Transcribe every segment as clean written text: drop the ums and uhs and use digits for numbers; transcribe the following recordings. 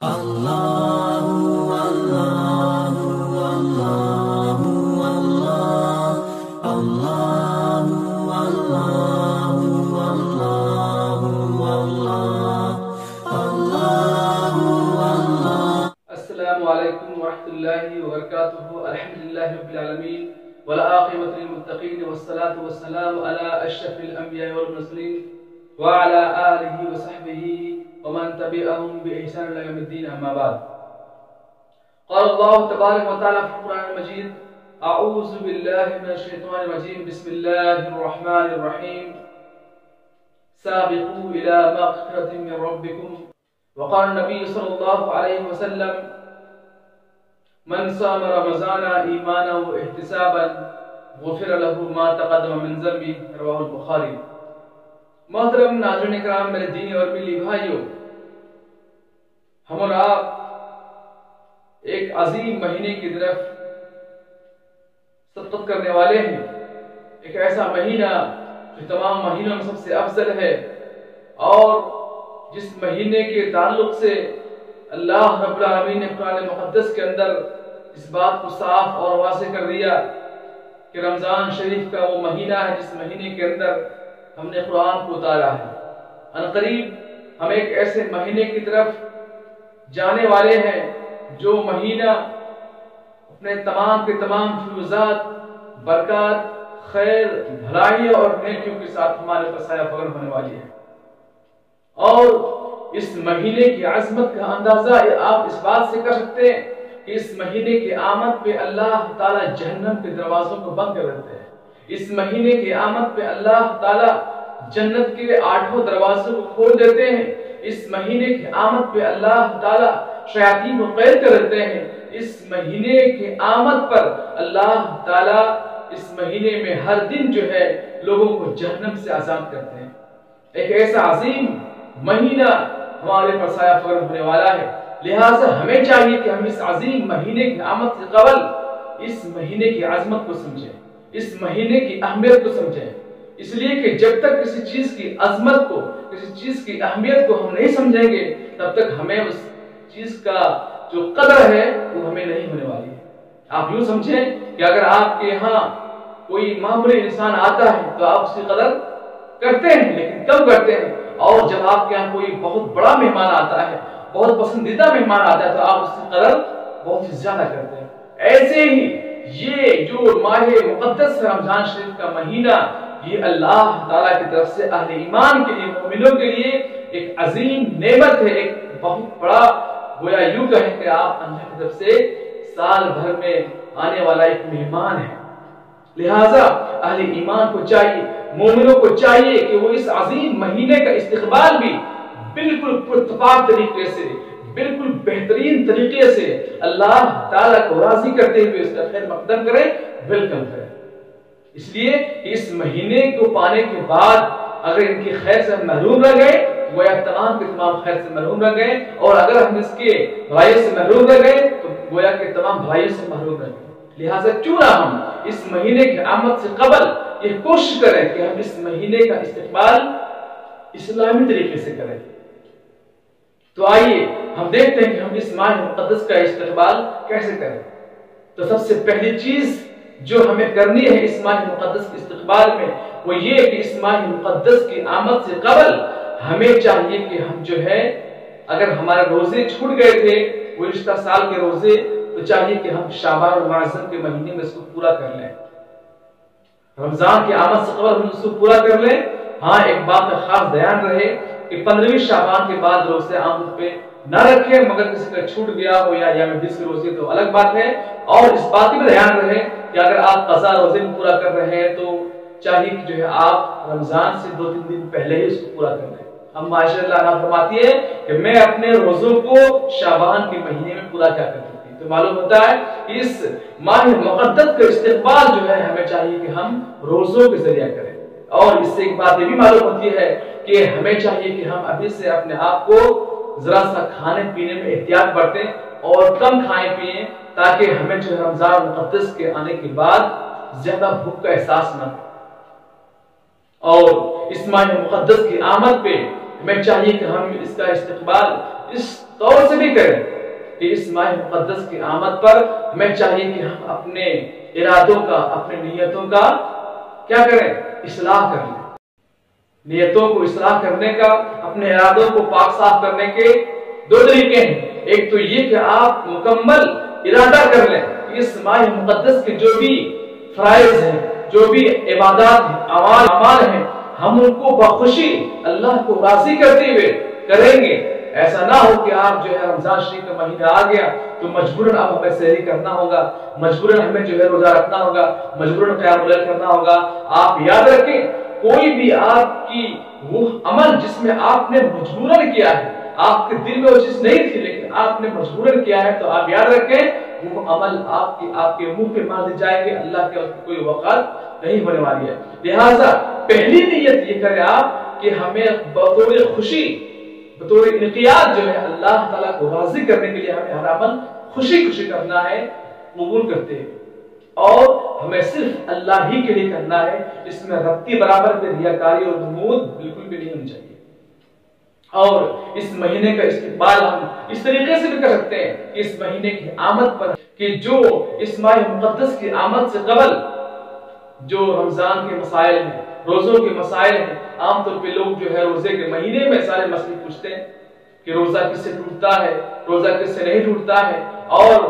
السلام علیکم ورحمۃ اللہ وبرکاتہ. الحمدللہ رب العالمین والعاقبۃ للمتقین والصلاة والسلام علی اشرف الانبیاء والمرسلین وعلی آلہ وصحبہ ومن تبعهم بإحسان إلى يوم الدین. اما بعد. قال اللہ تبارک وتعالی فی القرآن المجید: اعوذ باللہ من الشیطان الرجیم. بسم اللہ الرحمن الرحیم. سابقوا إلى مغفرة من ربکم. وقال النبی صلی اللہ علیہ وسلم: من صام رمضان ایمانا واحتسابا غفر له ما تقدم من ذنبه. رواہ البخاری. محترم ناظرین کرام، میرے دینی اور ملی بھائیوں، ہم اور آپ ایک عظیم مہینے کی طرف سبقت کرنے والے ہیں. ایک ایسا مہینہ جو تمام مہینوں میں سب سے افضل ہے، اور جس مہینے کے تعلق سے اللہ رب العالمین نے قرآن مقدس کے اندر اس بات کو صاف اور واضح کر دیا کہ رمضان شریف کا وہ مہینہ ہے جس مہینے کے اندر ہم نے قرآن کو اتارا ہے. عنقریب ہم ایک ایسے مہینے کی طرف جانے والے ہیں جو مہینہ اپنے تمام کے تمام فیوزات، برکات، خیر، بھلائی اور نیکیوں کے ساتھ ہمارے پر سایہ فغر ہونے والی ہے. اور اس مہینے کی عظمت کا اندازہ آپ اس بات سے کر سکتے ہیں کہ اس مہینے کی آمد پہ اللہ تعالیٰ جہنم کے دروازوں کو بند کر دیتے ہیں. اس مہینے کی آمد پہ اللہ تعالیٰ جنت کے 8 دروازوں کو کھول دیتے ہیں. اس مہینے کی آمد پہ اللہ تعالیٰ شیاطین کو قید کر دیتے ہیں. اس مہینے کی آمد پر اللہ تعالیٰ اس مہینے میں ہر دن جو ہے لوگوں کو جہنم سے آزاد کرتے ہیں. ایک ایسا عظیم مہینہ ہمارے پر سایہ فغر ہونے والا ہے. لہٰذا ہمیں چاہیے کہ ہم اس عظیم مہینے کی آمد سے قبل اس مہینے کی عظمت کو سمجھیں، اس مہینے کی اہمیت کو سمجھیں. اس لیے کہ جب تک کسی چیز کی عظمت کو، کسی چیز کی اہمیت کو ہم نہیں سمجھیں گے، تب تک ہمیں اس چیز کا جو قدر ہے وہ ہمیں نہیں ہونے والی ہے. آپ یوں سمجھیں کہ اگر آپ کے یہاں کوئی معمولی انسان آتا ہے تو آپ اس کی قدر کرتے ہیں، لیکن کم کرتے ہیں. اور جب آپ کے یہاں کوئی بہت بڑا مہمان آتا ہے، بہت پسندیدہ مہمان آتا ہے، تو آپ اس کی قدر بہت ہی زیادہ کرتے ہیں. ایسے ہی یہ جو ماہ مقدس رمضان شریف کا مہینہ، یہ اللہ تعالیٰ کی طرف سے اہل ایمان کے لیے، مومنوں کے لیے ایک عظیم نعمت ہے. ایک بہت بڑا، گویا یوں کہیں کہ آپ اللہ کی طرف سے سال بھر میں آنے والا ایک مہمان ہے. لہٰذا اہل ایمان کو چاہیے، مومنوں کو چاہیے کہ وہ اس عظیم مہینے کا استقبال بھی بالکل پرتپاک طریقے سے، بالکل بہترین طریقے سے اللہ تعالیٰ کو راضی کرتے ہوئے اس کا خیر مقدم کریں، ویلکم کریں. اس لیے اس مہینے کو پانے کے بعد اگر ان کی خیر سے محروم رہ گئے، گویا تمام کے تمام خیر سے محروم رہ گئے، اور اگر ہم اس کے بھلائی سے محروم رہ گئے تو گویا کہ تمام بھلائیوں سے محروم رہ گئے. لہٰذا کیوں نہ ہم اس مہینے کی آمد سے قبل یہ کوشش کریں کہ ہم اس مہینے کا استقبال اسلامی طریقے سے کریں. تو آئیے ہم دیکھتے ہیں کہ ہم اس ماہ مقدس کا استقبال کیسے کریں. تو سب سے پہلی چیز جو ہمیں کرنی ہے اس ماہ مقدس کے استقبال میں، وہ یہ کہ اس ماہ مقدس کی آمد سے قبل ہمیں چاہیے کہ ہم جو ہے، اگر ہمارے روزے چھوٹ گئے تھے وہ گزشتہ سال کے روزے، تو چاہیے کہ ہم شعبان المعظم کے مہینے میں اس کو پورا کر لیں. رمضان کی آمد سے قبل ہم اس کو پورا کر لیں. ہاں، ایک بات کا خاص دھیان رہے کہ 15ویں شعبان کے بعد روزے عام طور پہ نہ رکھیں، مگر کسی کا چھوٹ گیا ہو یا یوم 20 کے روزے تو الگ بات ہے. اور اس بات کی بھی دھیان رہے کہ اگر آپ قضا روزے کو پورا کر رہے ہیں تو چاہیے کہ جو ہے آپ رمضان سے 2-3 دن پہلے ہی اس کو پورا کر لیں. ہم ماشاء اللہ عنہ فرماتی ہے کہ میں اپنے روزوں کو شعبان کے مہینے میں پورا کیا کرتی تھی. تو معلوم ہوتا ہے کہ اس ماہ مقدس کا استقبال جو ہے ہمیں چاہیے کہ ہم روزوں کے ذریعہ کریں. اور اس سے ایک بات یہ بھی معلوم ہوتی ہے کہ ہمیں چاہیے کہ ہم ابھی سے اپنے آپ کو ذرا سا کھانے پینے میں احتیاط برتیں اور کم کھائیں پیئیں، تاکہ ہمیں جو رمضان مقدس کے آنے کے بعد زیادہ بھوک کا احساس نہ ہو. اور اس ماہ مقدس کی آمد پہ ہمیں چاہیے کہ ہم اس کا استقبال اس طور سے بھی بھی کریں کہ اس ماہ مقدس کی آمد پر ہمیں چاہیے کہ ہم اپنے ارادوں کا، اپنے نیتوں کا کیا کریں؟ اصلاح کر لیں۔ نیتوں کو اصلاح کرنے کا، اپنے ارادوں کو پاک صاف کرنے کے دو طریقے ہیں۔ ایک تو یہ کہ آپ مکمل ارادہ کر لیں کہ اس ماہ مقدس کے جو بھی فرائض ہیں، جو بھی عبادات ہیں، اعمال ہیں، ہم ان کو بخوشی اللہ کو راضی کرتے ہوئے کریں گے۔ ایسا نہ ہو کہ آپ جو ہے رمضان شریف کا مہینہ آ گیا تو مجبوراً اب ہمیں سحری کرنا ہوگا، مجبوراً ہمیں جو ہے روزہ رکھنا ہوگا، مجبوراً قیام اللیل کرنا ہوگا۔ آپ یاد رکھیں، کوئی بھی آپ کی وہ عمل جس میں آپ نے مجبوراً کیا ہے، آپ کے دل میں وہ چیز نہیں تھی لیکن آپ نے مجبوراً کیا ہے، تو آپ یاد رکھیں وہ عمل آپ کے منہ پہ مار دی جائے گی، اللہ کے کوئی وقت نہیں ہونے والی ہے۔ لہٰذا پہلی نیت یہ کریں آپ کہ ہمیں بطور خوشی، بطور انقیاد جو ہے اللہ تعالیٰ کو راضی کرنے کے لیے ہمیں ہر عمل خوشی خوشی کرنا ہے، قبول کرتے ہیں، اور ہمیں صرف اللہ ہی کے لیے کرنا ہے۔ اس میں رتی برابر پہ ریاکاری اور نمود بالکل بھی نہیں ہونی چاہیے۔ اور اس مہینے کا استقبال ہم اس طریقے سے بھی کر سکتے ہیں کہ اس مہینے کی آمد پر، کہ جو اس ماہ مقدس کی آمد سے قبل جو رمضان کے مسائل ہیں، روزوں کے مسائل ہیں، عام طور پہ لوگ جو ہے روزے کے مہینے میں سارے مسئلے پوچھتے ہیں کہ روزہ کس سے ٹوٹتا ہے، روزہ کس سے نہیں ٹوٹتا ہے، اور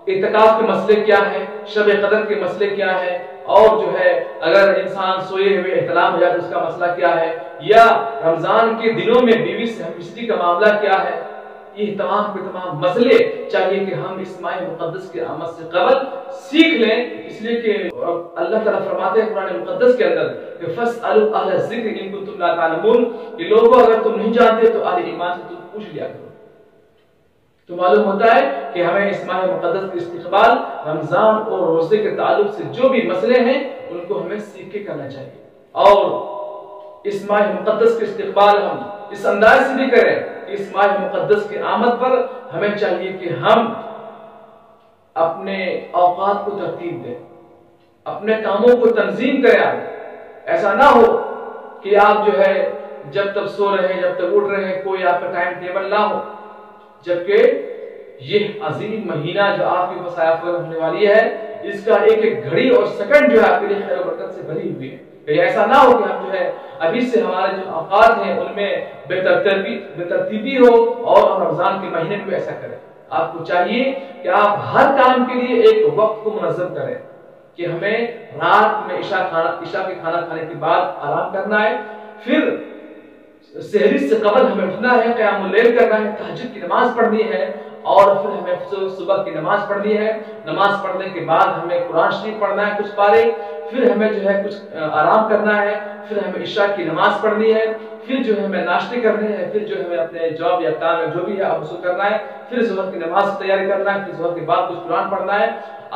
اعتکاف کے مسئلے کیا ہے، شب قدر کے مسئلے کیا ہے، اور جو ہے اگر انسان سوئے ہوئے احتلام ہو جائے تو اس کا مسئلہ کیا ہے، یا رمضان کے دنوں میں بیوی سے ہمشری کا معاملہ کیا ہے۔ یہ تمام کے تمام مسئلے چاہیے کہ ہم اس ماہ مقدس کے آمد سے قبل سیکھ لیں، اس لیے کہ اللہ تعالیٰ فرماتے ہیں قرآن مقدس کے اندر کہ فَاسْأَلُوا أَهْلَ الذِّكْرِ إِن كُنتُمْ لَا تَعْلَمُونَ، کہ لوگوں اگر تم نہیں جانتے تو اہل ایمان سے تم پوچھ لیا کرو۔ تو معلوم ہوتا ہے کہ ہمیں اس ماہ مقدس کے استقبال، رمضان اور روزے کے تعلق سے جو بھی مسئلے ہیں ان کو ہمیں سیکھ کے کرنا چاہیے، اور اس ماہ مقدس کے استقبال ہم اس انداز سے بھی کریں کہ اس ماہ مقدس کی آمد پر ہمیں چاہیے کہ ہم اپنے اوقات کو ترتیب دیں، اپنے کاموں کو تنظیم کریں۔ ایسا نہ ہو کہ آپ جو ہے جب تک سو رہے ہیں، جب تک اٹھ رہے ہیں، کوئی آپ کا ٹائم ٹیبل نہ ہو، جبکہ یہ عظیم مہینہ جو آپ کے پاس آیا ہونے والی ہے، اس کا ایک ایک گھڑی اور سیکنڈ جو ہے آپ کے لیے خیر و برکت سے بھری ہوئی ہے۔ کہ ایسا نہ ہو کہ ہم جو ہے ابھی سے ہمارے جو اوقات ہیں ان میں بے ترتیبی ہو، اور ہم رمضان کے مہینے میں ایسا کریں۔ آپ کو چاہیے کہ آپ ہر کام کے لیے ایک وقت کو منظم کریں، کہ ہمیں رات میں عشاء کے کھانا کھانے کے بعد آرام کرنا ہے، پھر سحری سے قبل ہمیں اٹھنا ہے، قیام اللیل کرنا ہے، تہجد کی نماز پڑھنی ہے، اور پھر ہمیں صبح کی نماز پڑھنی ہے۔ نماز پڑھنے کے بعد ہمیں قرآن شریف پڑھنا ہے کچھ پارے، پھر ہمیں جو ہے کچھ آرام کرنا ہے، پھر ہمیں عشاء کی نماز پڑھنی ہے، پھر جو ہے ہمیں ناشتے کرنے ہیں، پھر جو ہمیں اپنے جاب یا کام جو بھی ہے اب اس کو کرنا ہے، پھر ظہر کی نماز کی تیاری کرنا ہے، پھر ظہر کے بعد کچھ قرآن پڑھنا ہے۔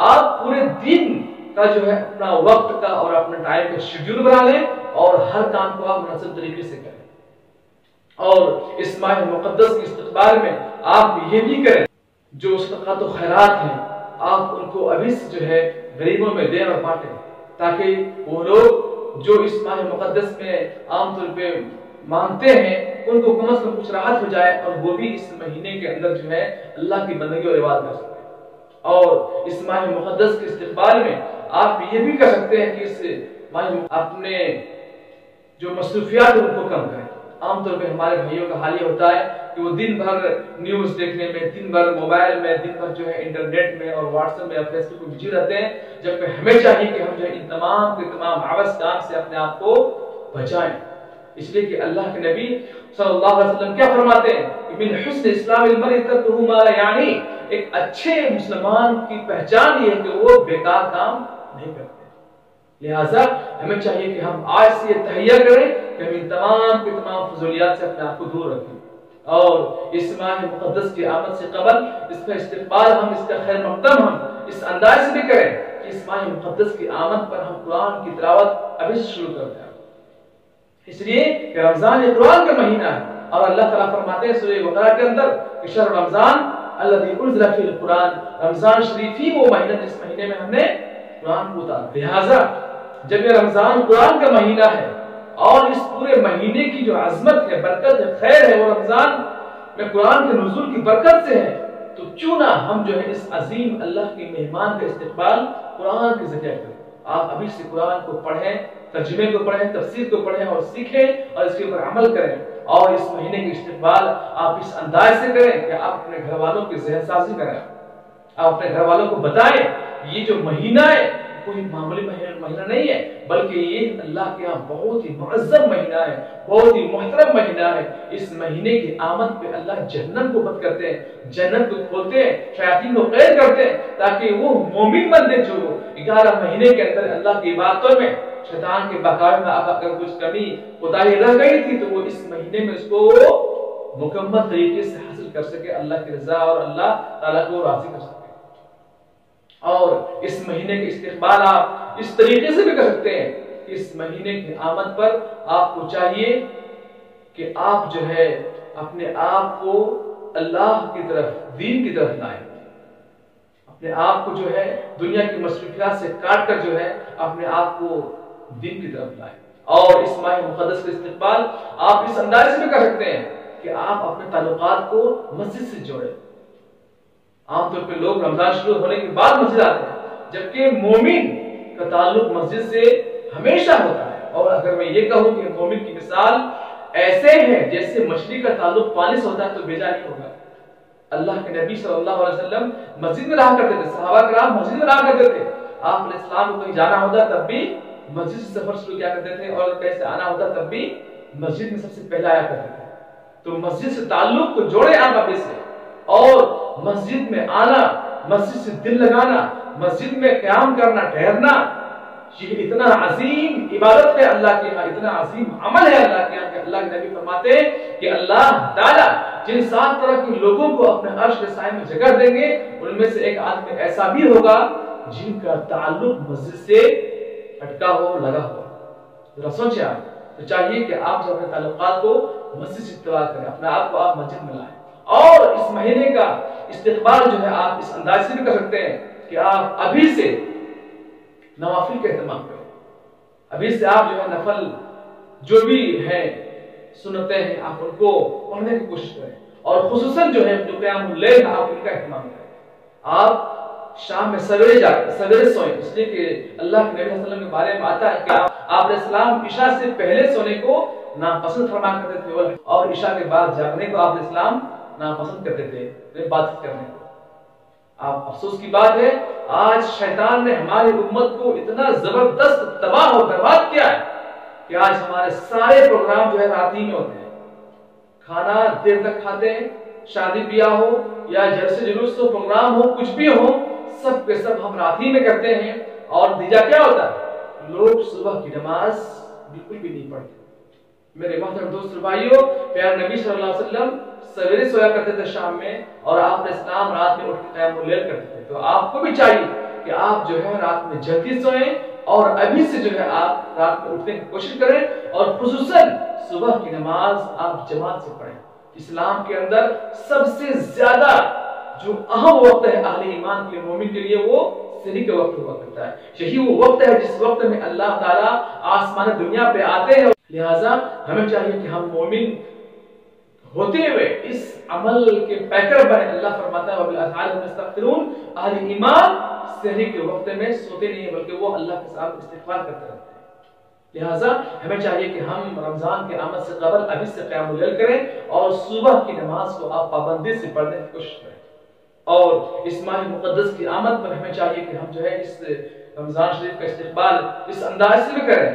آپ پورے دن کا جو ہے اپنا وقت کا اور اپنا ٹائم کا شیڈول بنا لیں، اور ہر کام کو آپ منظم طریقے سے کریں۔ اور اس ماہ مقدس کے استقبال میں آپ یہ بھی کریں، جو صدقات و خیرات ہیں آپ ان کو ابھی سے جو ہے غریبوں میں دیں اور بانٹیں، تاکہ وہ لوگ جو اس ماہ مقدس میں عام طور پہ مانگتے ہیں ان کو کم از کم کچھ راحت ہو جائے، اور وہ بھی اس مہینے کے اندر جو ہے اللہ کی بندگی اور عبادت کر سکتے ہیں۔ اور اس ماہ مقدس کے استقبال میں آپ یہ بھی کر سکتے ہیں کہ اس ماہ اپنے جو مصروفیات ان کو کم کریں۔ عام طور پہ ہمارے بھائیوں کا حال یہ ہوتا ہے کہ وہ دن بھر نیوز دیکھنے میں، دن بھر موبائل میں، دن بھر جو ہے انٹرنیٹ میں اور واٹس ایپ میں یا فیس بک میں بزی رہتے ہیں، جبکہ ہمیں چاہیے کہ ہم جو ہے ان تمام کے تمام عبث کام سے اپنے آپ کو بچائیں۔ اس لیے کہ اللہ کے نبی صلی اللہ علیہ وسلم کیا فرماتے ہیں کہ من حسن اسلام المرء ترکہ ما لا یعنی، ایک اچھے مسلمان کی پہچان یہ ہے کہ وہ بیکار کام نہیں کرتے۔ لہٰذا ہمیں چاہیے کہ ہم آج سے یہ تہیہ کریں کہ ہم ان تمام کے تمام فضولیات سے اپنے آپ کو دور رکھیں، اور اس ماہ مقدس کی آمد سے قبل اس کا استقبال ہم، اس کا خیر مقدم ہم اس انداز سے بھی کریں کہ اس ماہ مقدس کی آمد پر ہم قرآن کی تلاوت ابھی سے شروع کرتے ہیں، اس لیے کہ رمضان یہ قرآن کا مہینہ ہے، اور اللہ تعالیٰ فرماتے ہیں سورہ بقرہ کے اندر کہ شہر رمضان الذی انزل فیہ القرآن، رمضان شریف ہی وہ مہینہ جس مہینے میں ہم نے قرآن کو اتارا۔ لہٰذا جب یہ رمضان قرآن کا مہینہ ہے، اور اس پورے مہینے کی جو عظمت ہے، برکت ہے، خیر ہے، وہ رمضان میں قرآن کے نزول کی برکت سے ہے، تو کیوں نہ ہم جو ہے اس عظیم اللہ کے مہمان کا استقبال قرآن کے ذریعے کریں۔ آپ ابھی سے قرآن کو پڑھیں، ترجمے کو پڑھیں، تفسیر کو پڑھیں اور سیکھیں اور اس کے اوپر عمل کریں، اور اس مہینے کے استقبال آپ اس انداز سے کریں کہ آپ اپنے گھر والوں کی ذہن سازی کریں، آپ اپنے گھر والوں کو بتائیں یہ جو مہینہ ہے کوئی معمولی مہینہ نہیں ہے، بلکہ یہ اللہ کے یہاں بہت ہی معظم مہینہ ہے، بہت ہی محترم مہینہ ہے۔ اس مہینے کی آمد پہ اللہ جہنم کو بند کرتے ہیں، جنت کو کھولتے ہیں، شیاطین کو قید کرتے ہیں، تاکہ وہ مومن بندے جو 11 مہینے کے اندر اللہ کی عبادتوں میں، شیطان کے بہکاوے میں اگر کچھ کمی کوتاہی رہ گئی تھی تو وہ اس مہینے میں اس کو مکمل طریقے سے حاصل کر سکے، اللہ کی رضا اور اللہ تعالیٰ کو راضی کر سکے۔ اور اس مہینے کے استقبال آپ اس طریقے سے بھی کر سکتے ہیں کہ اس مہینے کی آمد پر آپ کو چاہیے کہ آپ جو ہے اپنے آپ کو اللہ کی طرف، دین کی طرف لائیں، اپنے آپ کو جو ہے دنیا کی مصروفیات سے کاٹ کر جو ہے اپنے آپ کو دین کی طرف لائیں۔ اور اس ماہ مقدس کا استقبال آپ اس انداز سے بھی کر سکتے ہیں کہ آپ اپنے تعلقات کو مسجد سے جوڑیں۔ عام طور پہ لوگ رمضان شروع ہونے کے بعد مسجد آتے ہیں، جبکہ مومن کا تعلق مسجد سے ہمیشہ ہوتا ہے۔ اور اگر میں یہ کہوں کہ مومن کی مثال ایسے ہے جیسے مچھلی کا تعلق پانی سے ہوتا ہے تو بیجا نہیں ہوگا۔ اللہ کے نبی صلی اللہ علیہ وسلم مسجد میں رہا کرتے تھے، صحابہ کرام مسجد میں رہا کرتے تھے، آپ علیہ السلام کو کہیں جانا ہوتا تب بھی مسجد سے سفر شروع کیا کرتے تھے، اور کیسے آنا ہوتا تب بھی مسجد میں سب سے پہلے آیا کرتے تھے۔ تو مسجد سے تعلق کو جوڑے آپ اپنے سے، اور مسجد میں آنا، مسجد سے دل لگانا، مسجد میں قیام کرنا، ٹھہرنا، یہ اتنا عظیم عبادت ہے اللہ کے یہاں، اتنا عظیم عمل ہے اللہ کے یہاں کہ اللہ کے نبی فرماتے ہیں کہ اللہ تعالیٰ جن 7 طرح کے لوگوں کو اپنے عرش کے سائے میں جگہ دیں گے، ان میں سے ایک آدمی ایسا بھی ہوگا جن کا تعلق مسجد سے اٹکا ہو، لگا ہو۔ ذرا سوچیں آپ، تو چاہیے کہ آپ جو اپنے تعلقات کو مسجد سے استوار کریں، اپنے آپ کو آپ مسجد میں لائیں۔ اور اس مہینے کا استقبال جو ہے آپ اس انداز سے بھی کر سکتے ہیں کہ آپ ابھی سے نوافل کا اہتمام کریں، ابھی سے آپ جو ہے نفل جو بھی ہیں، سنتیں ہیں، آپ ان کو پڑھنے کی کوشش کریں، اور خصوصاً جو ہے جو قیام اللیل آپ ان کا اہتمام کریں۔ آپ شام میں سویرے سوئیں، اس لیے کہ اللہ کے نبی صلی اللہ علیہ وسلم کے بارے میں آتا ہے کہ آپ علیہ السلام عشاء سے پہلے سونے کو ناپسند فرما کرتے تھے، اور عشاء کے بعد جاگنے کو آپ علیہ السلام ناپسند کرتے تھے بات کرنے کو۔ آپ افسوس کی بات ہے آج شیطان نے ہماری امت کو اتنا زبردست تباہ و برباد کیا ہے کہ آج ہمارے سارے پروگرام جو ہے رات ہی میں ہوتے ہیں، کھانا دیر تک کھاتے ہیں، شادی بیاہ ہو یا جلسے جلوس ہو، پروگرام ہو، کچھ بھی ہو، سب کے سب ہم رات ہی میں کرتے ہیں، اور نتیجہ کیا ہوتا ہے؟ لوگ صبح کی نماز بالکل بھی نہیں پڑھتے۔ میرے محترم دوست بھائیوں، پیارے نبی صلی اللہ علیہ وسلم سویرے سویا کرتے تھے شام میں، اور آپ علیہ السلام رات میں اٹھ کے قیام اللیل کرتے تھے۔ تو آپ کو بھی چاہیے کہ آپ جو ہے رات میں جلدی سوئیں، اور ابھی سے جو ہے آپ رات میں اٹھنے کی کوشش کریں، اور خصوصاً صبح کی نماز آپ جماعت سے پڑھیں۔ اسلام کے اندر سب سے زیادہ جو اہم وقت ہے اہل ایمان کے لیے، مومن کے لیے، وہ سحری کا وقت ہوا کرتا ہے۔ یہی وہ وقت ہے جس وقت میں اللہ تعالیٰ آسمان دنیا پہ آتے ہیں، لہٰذا ہمیں چاہیے کہ ہم مومن ہوتے ہوئے اس عمل کے پیکر بنے۔ اللہ فرماتا ہے وَبِالْأَسْحَارِ هُمْ يَسْتَغْفِرُونَ، اہل ایمان سحری کے وقت میں سوتے نہیں ہیں بلکہ وہ اللہ کے ساتھ استغفار کرتے رہتے ہیں۔ لہٰذا ہمیں چاہیے کہ ہم رمضان کے آمد سے قبل ابھی سے قیام اللیل کریں، اور صبح کی نماز کو آپ پابندی سے پڑھنے کی کوشش کریں۔ اور اس ماہ مقدس کی آمد پر ہمیں چاہیے کہ ہم جو ہے اس رمضان شریف کا استقبال اس انداز سے بھی کریں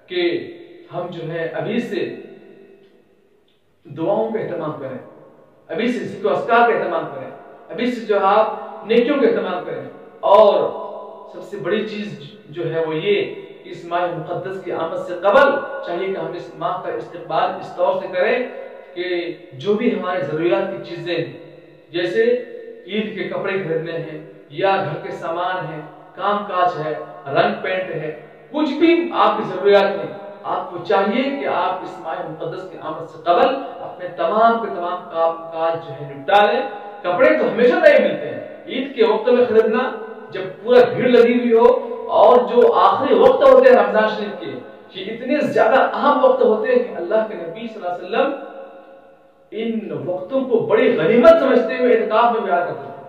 کہ ہم جو ہے ابھی سے دعاؤں کا اہتمام کریں، ابھی سے ذکر و اذکار کا اہتمام کریں، ابھی سے جو آپ نیکیوں کا اہتمام کریں۔ اور سب سے بڑی چیز جو ہے وہ یہ کہ اس ماہ مقدس کی آمد سے قبل چاہیے کہ ہم اس ماہ کا استقبال اس طور سے کریں کہ جو بھی ہماری ضروریات کی چیزیں ہیں، جیسے عید کے کپڑے خریدنے ہیں، یا گھر کے سامان ہیں، کام کاج ہے، رنگ پینٹ ہے، کچھ بھی آپ کی ضروریات ہیں، آپ کو چاہیے کہ آپ اس ماہ مقدس کی آمد سے قبل اپنے تمام کے تمام کام کاج جو ہے نپٹا لیں۔ کپڑے تو ہمیشہ نئے ملتے ہیں، عید کے وقت میں خریدنا جب پورا بھیڑ لگی ہوئی ہو، اور جو آخری وقت ہوتے ہیں رمضان شریف کے، یہ اتنے زیادہ اہم وقت ہوتے ہیں کہ اللہ کے نبی صلی اللہ علیہ وسلم ان وقتوں کو بڑی غنیمت سمجھتے ہوئے اعتکاف میں بیان کرتے تھے۔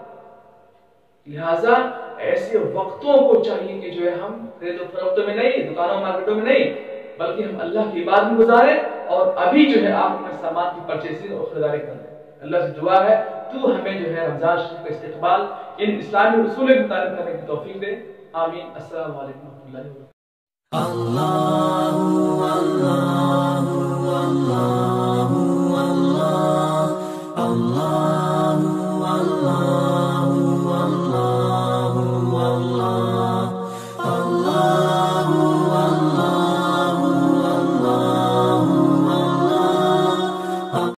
لہٰذا ایسے وقتوں کو چاہیے کہ جو ہے ہم خرید و فروختوں میں نہیں، دکانوں مارکیٹوں میں نہیں، بلکہ ہم اللہ کی عبادت میں گزاریں اور ابھی جو ہے آپ اپنے سامان کی پرچیزنگ اور خریداری کریں۔ اللہ سے دعا ہے تو ہمیں جو ہے رمضان شریف کا استقبال ان اسلامی اصول کے مطابق کرنے کی توفیق دے۔ آمین۔ السلام علیکم و رحمۃ اللہ وبرکاتہ۔ اللہ